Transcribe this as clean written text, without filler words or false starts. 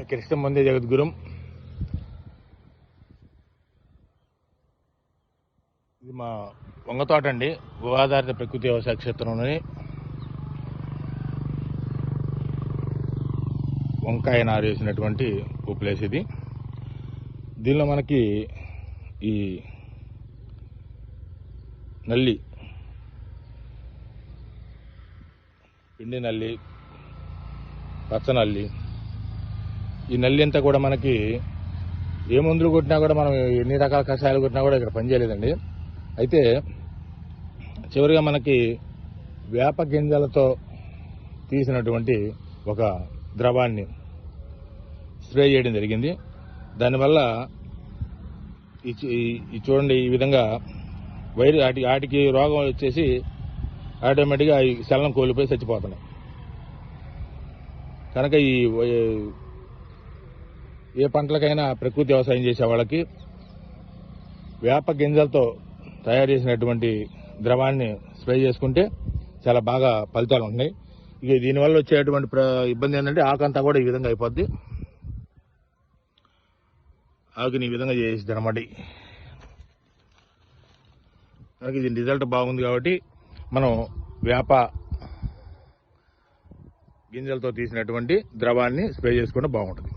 కృష్ణ వందే జగద్గురం. ఇది మా వంగతోట అండి, భూఆధారిత ప్రకృతి వ్యవసాయ క్షేత్రంలోని వంకాయ నారు వేసినటువంటి ఓ ప్లేస్ ఇది. దీనిలో మనకి ఈ నల్లి, పిండి నల్లి, పచ్చ నల్లి, ఈ నల్లి అంతా కూడా మనకి ఏ మందులు కొట్టినా కూడా, మనం ఎన్ని రకాల కషాయాలు కొట్టినా కూడా ఇక్కడ పనిచేయలేదండి. అయితే చివరిగా మనకి వేప గింజలతో తీసినటువంటి ఒక ద్రవాన్ని స్ప్రే చేయడం జరిగింది. దానివల్ల ఈ చూడండి, ఈ విధంగా వాటికి రోగం వచ్చేసి ఆటోమేటిక్గా ఈ చలనం కోల్పోయి చచ్చిపోతున్నాయి. కనుక ఏ పంటలకైనా ప్రకృతి వ్యవసాయం చేసే వాళ్ళకి వేప గింజలతో తయారు చేసినటువంటి ద్రవాన్ని స్ప్రే చేసుకుంటే చాలా బాగా ఫలితాలు ఉన్నాయి. ఇక దీనివల్ల వచ్చేటువంటి ఇబ్బంది ఏంటంటే ఆకంతా కూడా ఈ విధంగా అయిపోద్ది. ఆకుని ఈ విధంగా చేసేది అనమాట. మనకి దీని రిజల్ట్ బాగుంది కాబట్టి మనం వేప గింజలతో తీసినటువంటి ద్రవాన్ని స్ప్రే చేసుకుంటే బాగుంటుంది.